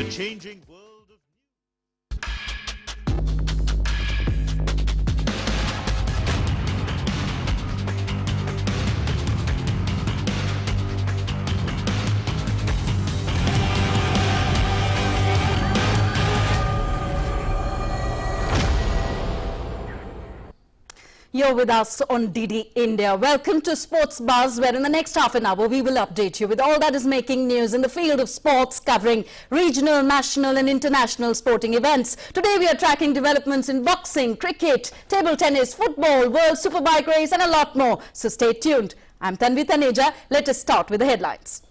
the changing world of You're with us on DD India. Welcome to Sports Buzz, where in the next half an hour we will update you with all that is making news in the field of sports, covering regional, national and international sporting events. Today we are tracking developments in boxing, cricket, table tennis, football, World Superbike race and a lot more. So stay tuned. I'm Tanvi Taneja. Let us start with the headlines.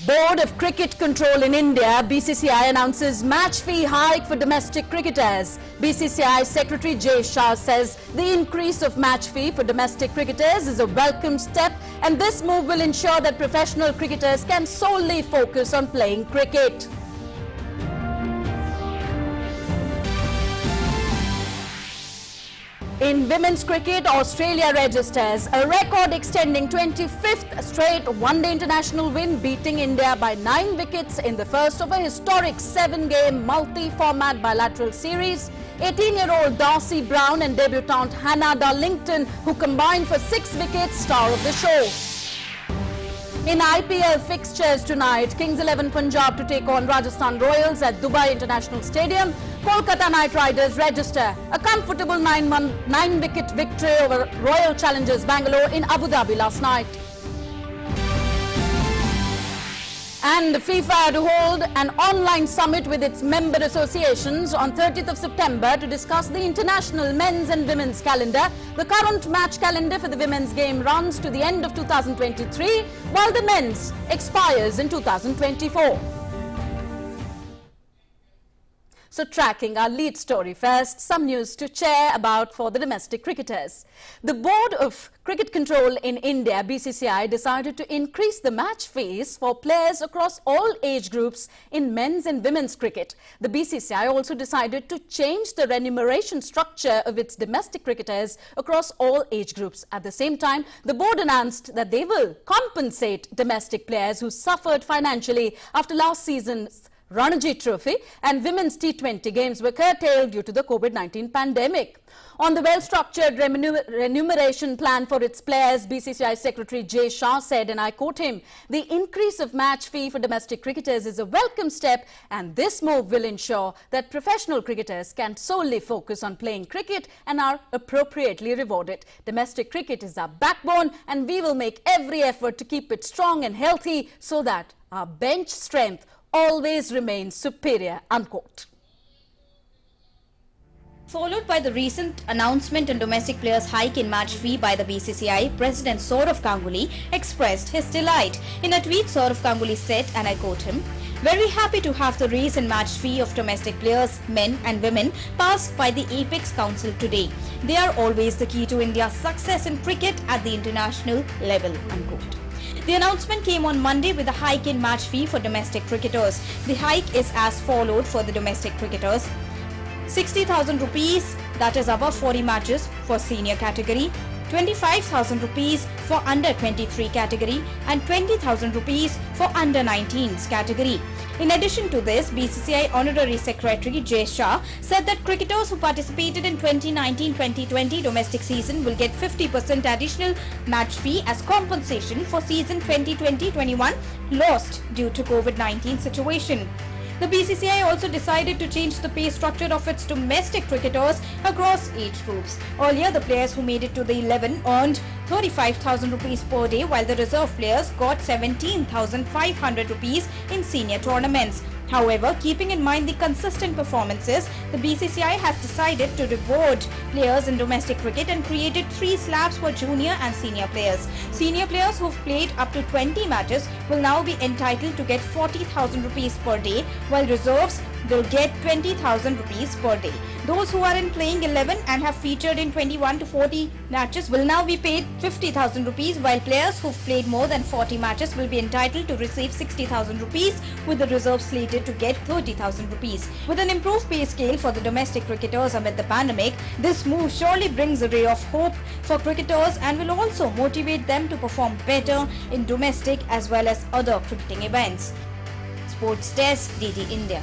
Board of Cricket Control in India, BCCI, announces match fee hike for domestic cricketers. BCCI Secretary Jay Shah says the increase of match fee for domestic cricketers is a welcome step, and this move will ensure that professional cricketers can solely focus on playing cricket. In women's cricket, Australia registers a record extending 25th straight one-day international win, beating India by 9 wickets in the first of a historic 7-game multi-format bilateral series. 18-year-old Darcy Brown and debutante Hannah Darlington, who combined for 6 wickets, star of the show. In IPL fixtures tonight, Kings 11 Punjab to take on Rajasthan Royals at Dubai International Stadium. Kolkata Knight Riders register a comfortable 9-wicket victory over Royal Challengers Bangalore in Abu Dhabi last night. And FIFA to hold an online summit with its member associations on 30th of September to discuss the international men's and women's calendar. The current match calendar for the women's game runs to the end of 2023, while the men's expires in 2024. So tracking our lead story first, some news to share about for the domestic cricketers. The Board of Cricket Control in India, BCCI, decided to increase the match fees for players across all age groups in men's and women's cricket. The BCCI also decided to change the remuneration structure of its domestic cricketers across all age groups. At the same time, the board announced that they will compensate domestic players who suffered financially after last season's Ranji Trophy and women's T20 games were curtailed due to the COVID-19 pandemic. On the well-structured remuneration plan for its players, BCCI Secretary Jay Shah said, and I quote him, "The increase of match fee for domestic cricketers is a welcome step, and this move will ensure that professional cricketers can solely focus on playing cricket and are appropriately rewarded. Domestic cricket is our backbone, and we will make every effort to keep it strong and healthy so that our bench strength always remains superior," unquote. Followed by the recent announcement on domestic players' hike in match fee by the BCCI, President Sourav Ganguly expressed his delight. In a tweet, Sourav Ganguly said, and I quote him, "Very happy to have the raise in match fee of domestic players, men and women, passed by the Apex Council today. They are always the key to India's success in cricket at the international level," unquote. The announcement came on Monday with a hike in match fee for domestic cricketers. The hike is as followed for the domestic cricketers: 60,000 rupees, that is above 40 matches, for senior category, 25,000 rupees for under 23 category, and 20,000 rupees for under 19s category. In addition to this, BCCI Honorary Secretary Jay Shah said that cricketers who participated in 2019-2020 domestic season will get 50% additional match fee as compensation for season 2020-21 lost due to COVID-19 situation. The BCCI also decided to change the pay structure of its domestic cricketers across age groups. Earlier, the players who made it to the 11 earned 35,000 rupees per day, while the reserve players got 17,500 rupees in senior tournaments. However, keeping in mind the consistent performances, the BCCI has decided to reward players in domestic cricket and created 3 slabs for junior and senior players. Senior players who've played up to 20 matches will now be entitled to get 40,000 rupees per day, while reserves will get 20,000 rupees per day. Those who are in playing 11 and have featured in 21 to 40 matches will now be paid 50,000 rupees, while players who've played more than 40 matches will be entitled to receive 60,000 rupees, with the reserves slated to get 30,000 rupees. With an improved pay scale for the domestic cricketers amid the pandemic, this move surely brings a ray of hope for cricketers and will also motivate them to perform better in domestic as well as other cricketing events. Sports Desk, DD India.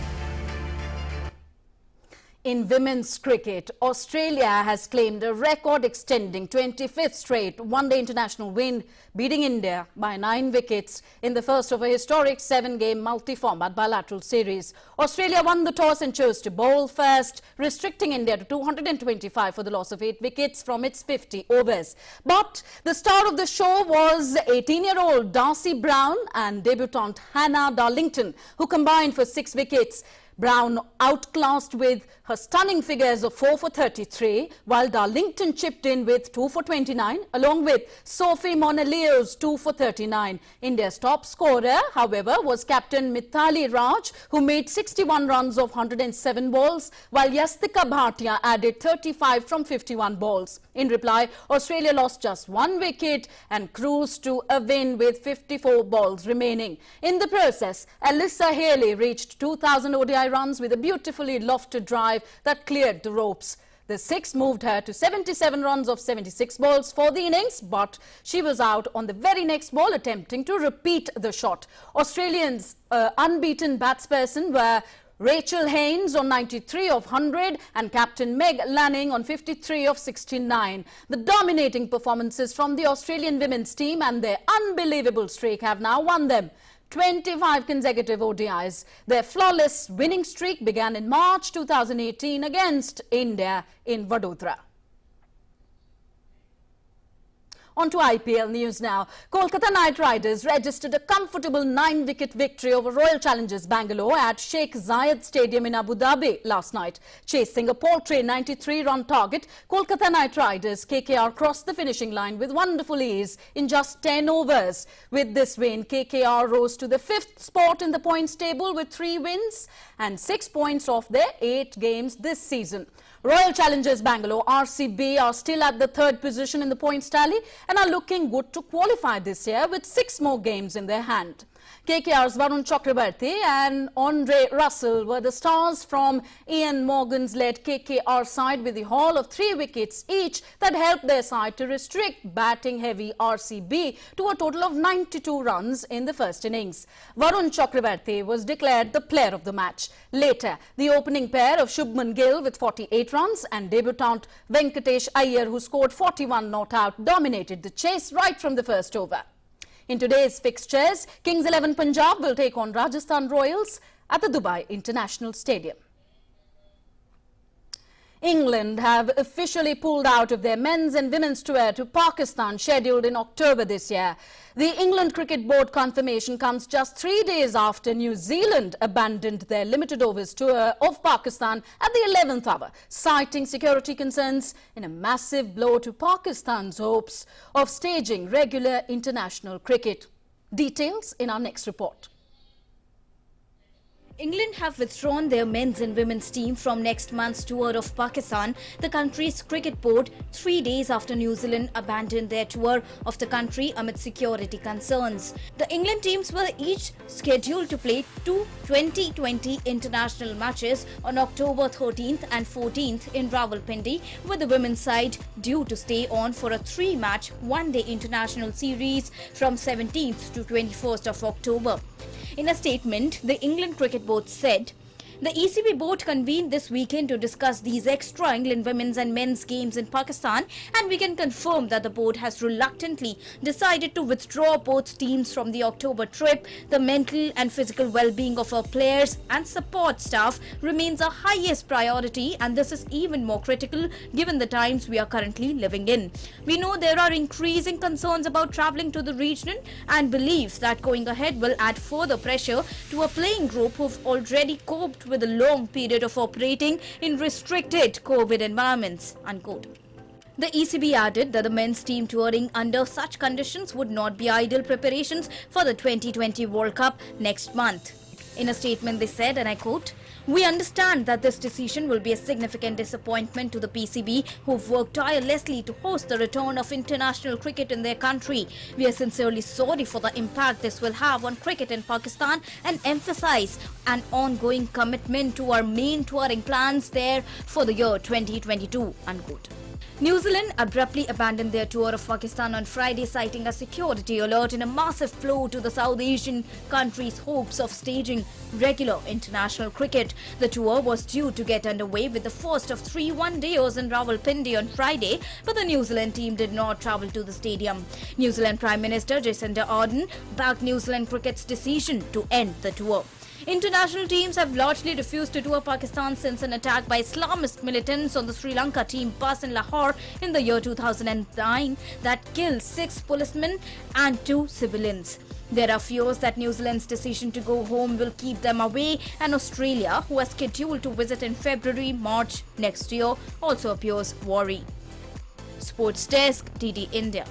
In women's cricket, Australia has claimed a record-extending 25th straight one-day international win, beating India by 9 wickets in the first of a historic 7-game multi-format bilateral series. Australia won the toss and chose to bowl first, restricting India to 225 for the loss of 8 wickets from its 50 overs. But the star of the show was 18-year-old Darcy Brown and debutante Hannah Darlington, who combined for 6 wickets. Brown outclassed with her stunning figures of 4 for 33, while Darlington chipped in with 2 for 29, along with Sophie Moneleo's 2 for 39. India's top scorer, however, was captain Mithali Raj, who made 61 runs of 107 balls, while Yastika Bhatia added 35 from 51 balls. In reply, Australia lost just 1 wicket and cruised to a win with 54 balls remaining. In the process, Alyssa Haley reached 2,000 ODI runs with a beautifully lofted drive that cleared the ropes. The 6 moved her to 77 runs of 76 balls for the innings, but she was out on the very next ball attempting to repeat the shot. Australians' unbeaten batsperson were Rachel Haynes on 93 of 100 and captain Meg Lanning on 53 of 69. The dominating performances from the Australian women's team and their unbelievable streak have now won them 25 consecutive ODIs. Their flawless winning streak began in March 2018 against India in Vadodara. On to IPL news now. Kolkata Knight Riders registered a comfortable 9-wicket victory over Royal Challengers Bangalore at Sheikh Zayed Stadium in Abu Dhabi last night. Chasing a paltry 93-run target, Kolkata Knight Riders KKR crossed the finishing line with wonderful ease in just 10 overs. With this win, KKR rose to the 5th spot in the points table with 3 wins and 6 points off their 8 games this season. Royal Challengers Bangalore RCB are still at the 3rd position in the points tally and are looking good to qualify this year with 6 more games in their hand. KKR's Varun Chakrabarti and Andre Russell were the stars from Ian Morgan's led KKR side with the haul of 3 wickets each that helped their side to restrict batting-heavy RCB to a total of 92 runs in the first innings. Varun Chakrabarti was declared the player of the match. Later, the opening pair of Shubman Gill with 48 runs and debutant Venkatesh Iyer, who scored 41 not out, dominated the chase right from the first over. In today's fixtures, Kings 11 Punjab will take on Rajasthan Royals at the Dubai International Stadium. England have officially pulled out of their men's and women's tour to Pakistan scheduled in October this year. The England Cricket Board confirmation comes just 3 days after New Zealand abandoned their limited overs tour of Pakistan at the 11th hour, citing security concerns in a massive blow to Pakistan's hopes of staging regular international cricket. Details in our next report. England have withdrawn their men's and women's team from next month's tour of Pakistan, the country's cricket board, 3 days after New Zealand abandoned their tour of the country amid security concerns. The England teams were each scheduled to play 2 2020 international matches on October 13th and 14th in Rawalpindi, with the women's side due to stay on for a 3-match one-day international series from 17th to 21st of October. In a statement, the England Cricket Board said, "The ECB board convened this weekend to discuss these extra England women's and men's games in Pakistan, and we can confirm that the board has reluctantly decided to withdraw both teams from the October trip. The mental and physical well-being of our players and support staff remains our highest priority, and this is even more critical given the times we are currently living in. We know there are increasing concerns about travelling to the region and believe that going ahead will add further pressure to a playing group who've already coped with a long period of operating in restricted COVID environments," unquote. The ECB added that the men's team touring under such conditions would not be ideal preparations for the 2020 World Cup next month. In a statement, they said, and I quote, "We understand that this decision will be a significant disappointment to the PCB, who've worked tirelessly to host the return of international cricket in their country. We are sincerely sorry for the impact this will have on cricket in Pakistan and emphasize an ongoing commitment to our main touring plans there for the year 2022, unquote. New Zealand abruptly abandoned their tour of Pakistan on Friday, citing a security alert in a massive blow to the South Asian country's hopes of staging regular international cricket. The tour was due to get underway with the first of 3 one-dayers in Rawalpindi on Friday, but the New Zealand team did not travel to the stadium. New Zealand Prime Minister Jacinda Ardern backed New Zealand cricket's decision to end the tour. International teams have largely refused to tour Pakistan since an attack by Islamist militants on the Sri Lanka team bus in Lahore in the year 2009 that killed 6 policemen and 2 civilians. There are fears that New Zealand's decision to go home will keep them away, and Australia, who are scheduled to visit in February-March next year, also appears worried. Sports Desk, DD India.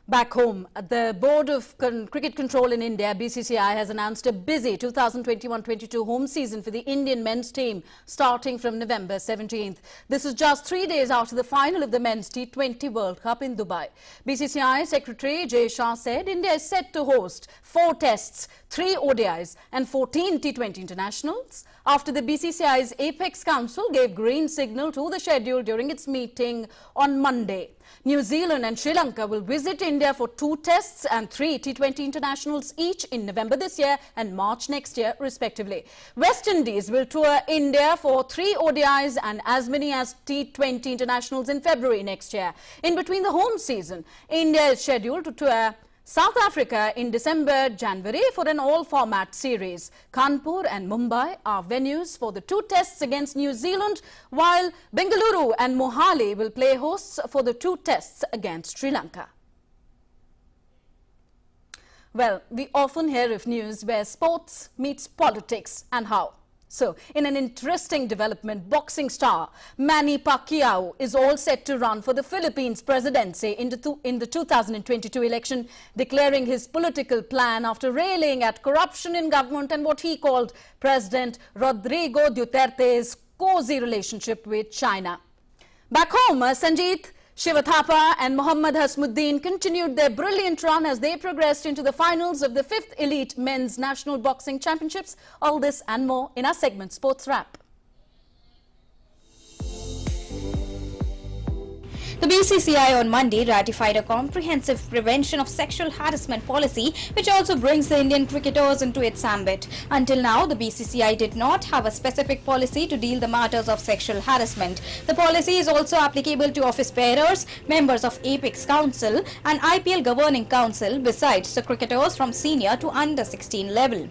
Back home, the Board of Cricket Control in India, BCCI, has announced a busy 2021-22 home season for the Indian men's team starting from November 17th. This is just 3 days after the final of the Men's T20 World Cup in Dubai. BCCI Secretary Jay Shah said India is set to host 4 tests, 3 ODIs and 14 T20 internationals after the BCCI's Apex Council gave green signal to the schedule during its meeting on Monday. New Zealand and Sri Lanka will visit India for 2 tests and 3 T20 internationals each in November this year and March next year, respectively. West Indies will tour India for 3 ODIs and as many as T20 internationals in February next year. In between the home season, India is scheduled to tour South Africa in December-January for an all-format series. Kanpur and Mumbai are venues for the 2 tests against New Zealand, while Bengaluru and Mohali will play hosts for the 2 tests against Sri Lanka. Well, we often hear of news where sports meets politics, and how. So, in an interesting development, boxing star Manny Pacquiao is all set to run for the Philippines presidency in the 2022 election, declaring his political plan after railing at corruption in government and what he called President Rodrigo Duterte's cozy relationship with China. Back home, Sanjeet Shivathapa and Mohammad Hasmuddin continued their brilliant run as they progressed into the finals of the 5th Elite Men's National Boxing Championships. All this and more in our segment Sports Wrap. The BCCI on Monday ratified a comprehensive prevention of sexual harassment policy, which also brings the Indian cricketers into its ambit. Until now, the BCCI did not have a specific policy to deal the matters of sexual harassment. The policy is also applicable to office bearers, members of Apex Council and IPL Governing Council, besides the cricketers from senior to under 16 level.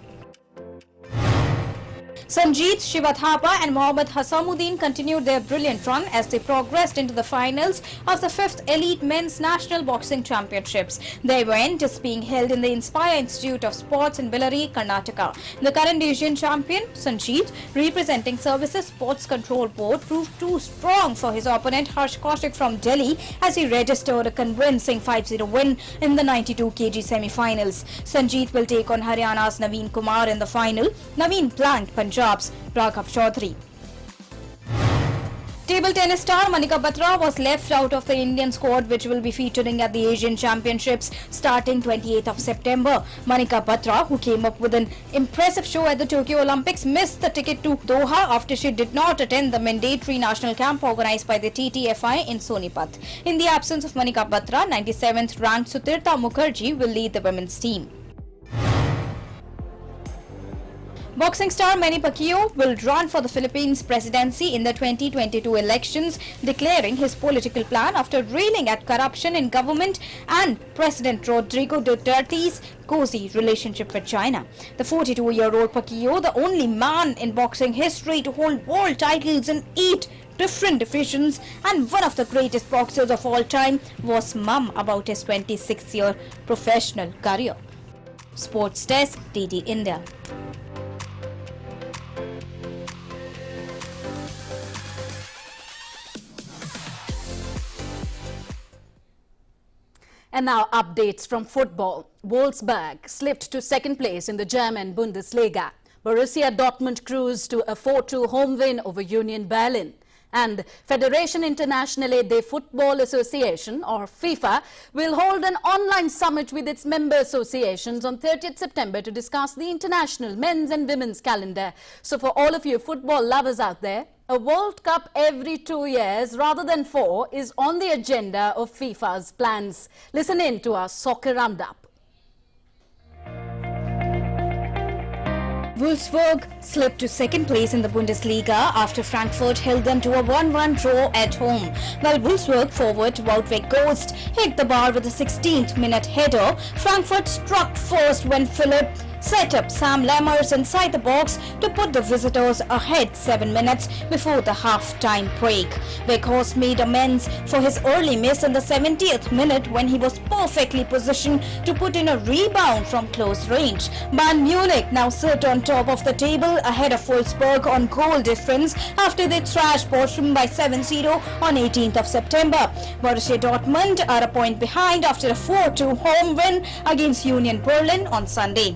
Sanjeet Shivathapa and Mohammad Hasmuddin continued their brilliant run as they progressed into the finals of the 5th Elite Men's National Boxing Championships. The event is being held in the Inspire Institute of Sports in Bellary, Karnataka. The current Asian champion, Sanjeet, representing Services Sports Control Board, proved too strong for his opponent Harsh Kaushik from Delhi as he registered a convincing 5-0 win in the 92 kg semi-finals. Sanjeet will take on Haryana's Naveen Kumar in the final. Naveen blanked Punjab's Raghav Chaudhary. Table tennis star Manika Batra was left out of the Indian squad, which will be featuring at the Asian Championships starting 28th of September. Manika Batra, who came up with an impressive show at the Tokyo Olympics, missed the ticket to Doha after she did not attend the mandatory national camp organized by the TTFI in Sonipat. In the absence of Manika Batra, 97th ranked Sutirtha Mukherjee will lead the women's team. Boxing star Manny Pacquiao will run for the Philippines presidency in the 2022 elections, declaring his political plan after railing at corruption in government and President Rodrigo Duterte's cozy relationship with China. The 42-year-old Pacquiao, the only man in boxing history to hold world titles in 8 different divisions and one of the greatest boxers of all time, was mum about his 26-year professional career. Sports Desk, DD India. And now updates from football. Wolfsburg slipped to 2nd place in the German Bundesliga. Borussia Dortmund cruised to a 4-2 home win over Union Berlin. And Federation Internationale de Football Association, or FIFA, will hold an online summit with its member associations on 30th September to discuss the international men's and women's calendar. So for all of you football lovers out there, a World Cup every 2 years rather than 4 is on the agenda of FIFA's plans. Listen in to our Soccer Roundup. Wolfsburg slipped to second place in the Bundesliga after Frankfurt held them to a 1-1 draw at home. While Wolfsburg forward Woutweg Ghost hit the bar with a 16th minute header, Frankfurt struck first when Philipp set up Sam Lammers inside the box to put the visitors ahead 7 minutes before the half-time break. Weghorst made amends for his early miss in the 70th minute when he was perfectly positioned to put in a rebound from close range. Bayern Munich now sit on top of the table ahead of Wolfsburg on goal difference after they thrashed Bochum by 7-0 on 18th of September. Borussia Dortmund are a point behind after a 4-2 home win against Union Berlin on Sunday.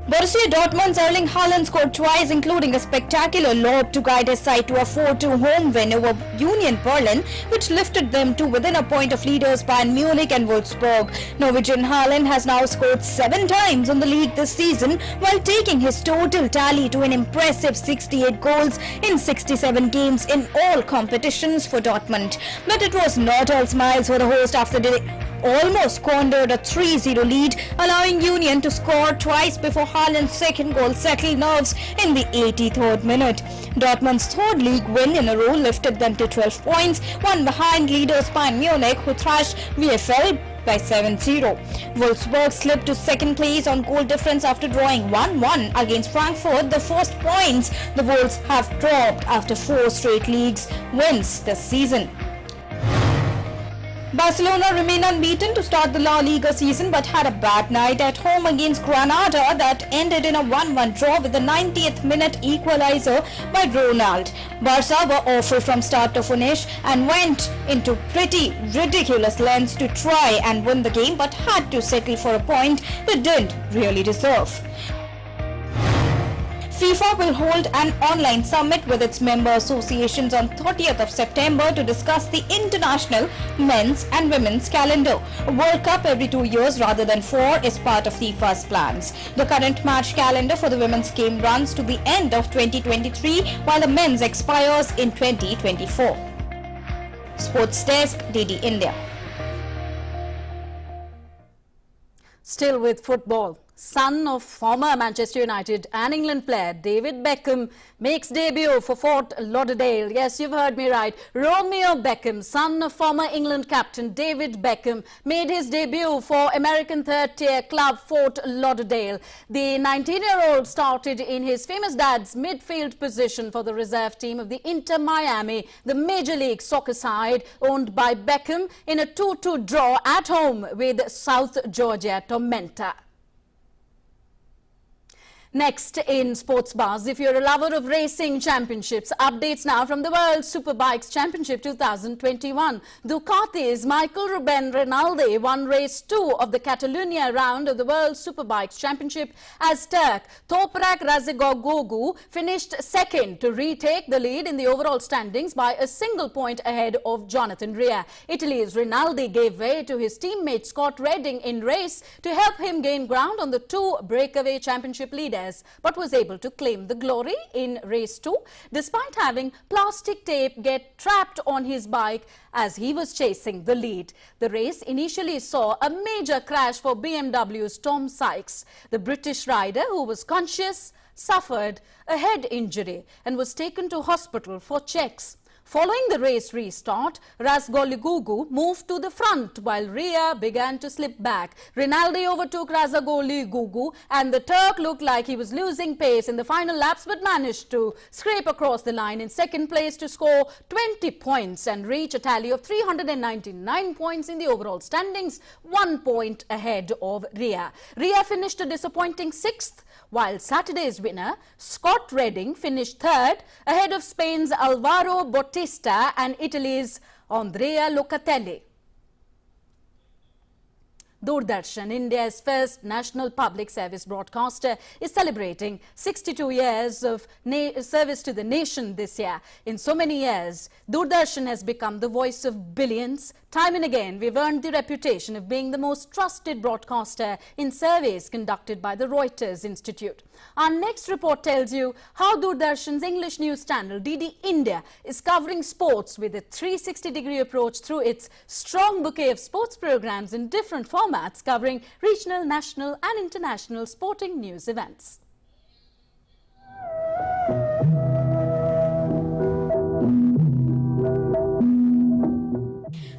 Borussia Dortmund's Erling Haaland scored twice, including a spectacular lob to guide his side to a 4-2 home win over Union Berlin, which lifted them to within a point of leaders Bayern Munich and Wolfsburg. Norwegian Haaland has now scored 7 times in the league this season, while taking his total tally to an impressive 68 goals in 67 games in all competitions for Dortmund. But it was not all smiles for the host after they almost squandered a 3-0 lead, allowing Union to score twice before Haaland's second goal settled nerves in the 83rd minute. Dortmund's third league win in a row lifted them to 12 points, one behind leaders Bayern Munich, who thrashed VfL by 7-0. Wolfsburg slipped to second place on goal difference after drawing 1-1 against Frankfurt, the first points the Wolves have dropped after 4 straight leagues wins this season. Barcelona remained unbeaten to start the La Liga season but had a bad night at home against Granada that ended in a 1-1 draw with the 90th minute equalizer by Ronald. Barca were awful from start to finish and went into pretty ridiculous lengths to try and win the game but had to settle for a point they didn't really deserve. FIFA will hold an online summit with its member associations on 30th of September to discuss the international men's and women's calendar. A World Cup every 2 years rather than 4 is part of FIFA's plans. The current match calendar for the women's game runs to the end of 2023 while the men's expires in 2024. Sports Desk, DD India. Still with football. Son of former Manchester United and England player David Beckham makes debut for Fort Lauderdale. Yes, you've heard me right. Romeo Beckham, son of former England captain David Beckham, made his debut for American third-tier club Fort Lauderdale. The 19-year-old started in his famous dad's midfield position for the reserve team of the Inter Miami, the Major League Soccer side owned by Beckham, in a 2-2 draw at home with South Georgia Tormenta. Next in Sports Buzz, if you're a lover of racing championships, updates now from the World Superbikes Championship 2021. Ducati's Michael Ruben Rinaldi won race 2 of the Catalonia round of the World Superbikes Championship as Turk Toprak Razgatlioglu finished second to retake the lead in the overall standings by a single point ahead of Jonathan Rea. Italy's Rinaldi gave way to his teammate Scott Redding in race to help him gain ground on the 2 breakaway championship leaders, but was able to claim the glory in race 2 despite having plastic tape get trapped on his bike as he was chasing the lead. The race initially saw a major crash for BMW's Tom Sykes. The British rider, who was conscious, suffered a head injury and was taken to hospital for checks. Following the race restart, Razgatlioglu moved to the front while Rea began to slip back. Rinaldi overtook Razgatlioglu and the Turk looked like he was losing pace in the final laps but managed to scrape across the line in second place to score 20 points and reach a tally of 399 points in the overall standings, 1 point ahead of Rea. Rea finished a disappointing 6th, while Saturday's winner, Scott Redding, finished 3rd ahead of Spain's Alvaro Bautista and Italy's Andrea Locatelli. Doordarshan, India's first national public service broadcaster, is celebrating 62 years of service to the nation this year. In so many years, Doordarshan has become the voice of billions. Time and again, we've earned the reputation of being the most trusted broadcaster in surveys conducted by the Reuters Institute. Our next report tells you how Doordarshan's English news channel DD India is covering sports with a 360-degree approach through its strong bouquet of sports programs in different formats covering regional, national and international sporting news events.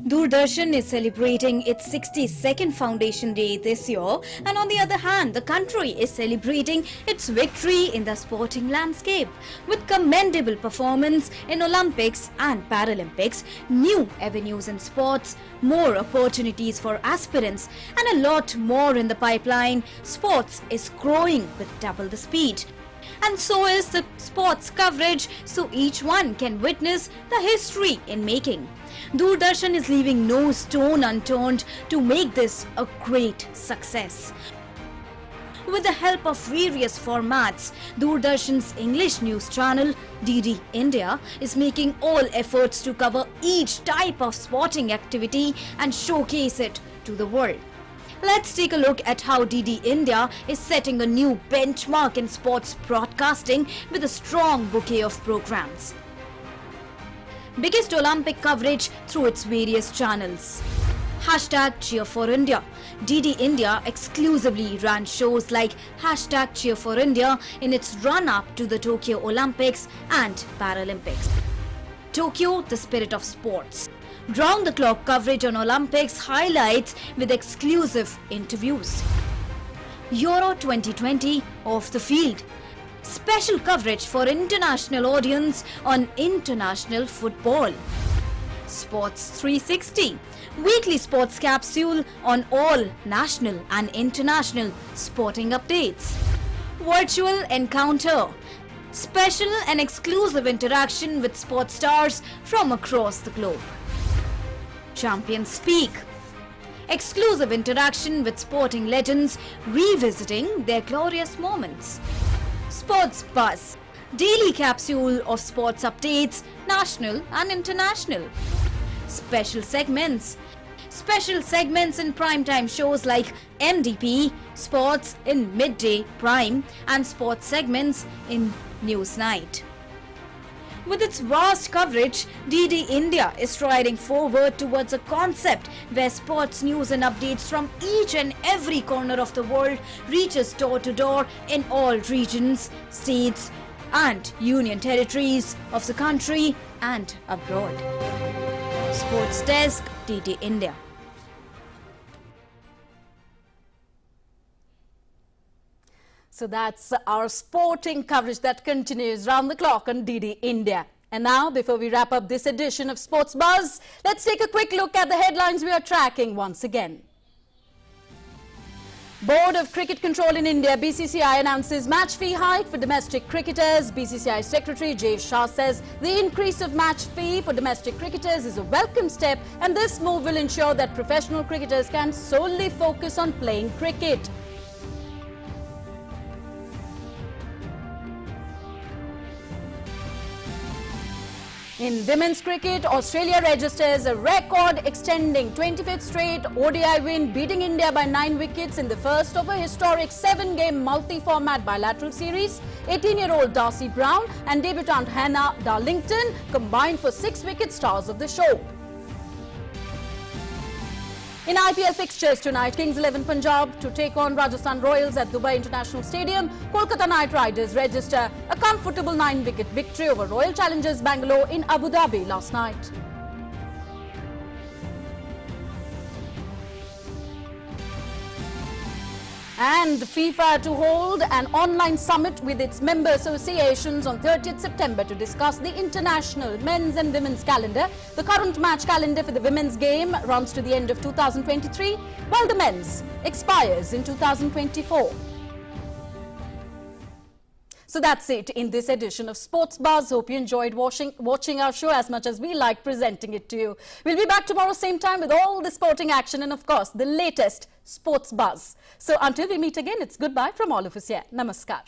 Doordarshan is celebrating its 62nd Foundation Day this year, and on the other hand, the country is celebrating its victory in the sporting landscape. With commendable performance in Olympics and Paralympics, new avenues in sports, more opportunities for aspirants, and a lot more in the pipeline, sports is growing with double the speed. And so is the sports coverage, so each one can witness the history in making. Doordarshan is leaving no stone unturned to make this a great success. With the help of various formats, Doordarshan's English news channel, DD India, is making all efforts to cover each type of sporting activity and showcase it to the world. Let's take a look at how DD India is setting a new benchmark in sports broadcasting with a strong bouquet of programs. Biggest Olympic coverage through its various channels. #Cheer4India. DD India exclusively ran shows like #Cheer4India in its run-up to the Tokyo Olympics and Paralympics. Tokyo, the spirit of sports. Round-the-clock coverage on Olympics highlights with exclusive interviews. Euro 2020 off the field. Special coverage for international audience on international football. Sports 360. Weekly sports capsule on all national and international sporting updates. Virtual encounter. Special and exclusive interaction with sports stars from across the globe. Champions Speak. Exclusive interaction with sporting legends revisiting their glorious moments. Sports Buzz. Daily capsule of sports updates, national and international. Special segments. Special segments in primetime shows like MDP, Sports in Midday Prime and sports segments in News Night. With its vast coverage, DD India is striding forward towards a concept where sports news and updates from each and every corner of the world reaches door to door in all regions, states and union territories of the country and abroad. Sports Desk, DD India. So that's our sporting coverage that continues round the clock on DD India. And now, before we wrap up this edition of Sports Buzz, let's take a quick look at the headlines we are tracking once again. Board of Cricket Control in India, BCCI, announces match fee hike for domestic cricketers. BCCI Secretary Jay Shah says the increase of match fee for domestic cricketers is a welcome step, and this move will ensure that professional cricketers can solely focus on playing cricket. In women's cricket, Australia registers a record extending 25th straight ODI win, beating India by 9 wickets in the first of a historic 7-game multi-format bilateral series. 18-year-old Darcy Brown and debutant Hannah Darlington combined for 6-wicket stars of the show. In IPL fixtures tonight, Kings 11 Punjab to take on Rajasthan Royals at Dubai International Stadium. Kolkata Knight Riders register a comfortable 9-wicket victory over Royal Challengers Bangalore in Abu Dhabi last night. And FIFA to hold an online summit with its member associations on 30th September to discuss the international men's and women's calendar. The current match calendar for the women's game runs to the end of 2023, while the men's expires in 2024. So that's it in this edition of Sports Buzz. Hope you enjoyed watching our show as much as we like presenting it to you. We'll be back tomorrow same time with all the sporting action and of course the latest sports buzz. So until we meet again, it's goodbye from all of us here. Namaskar.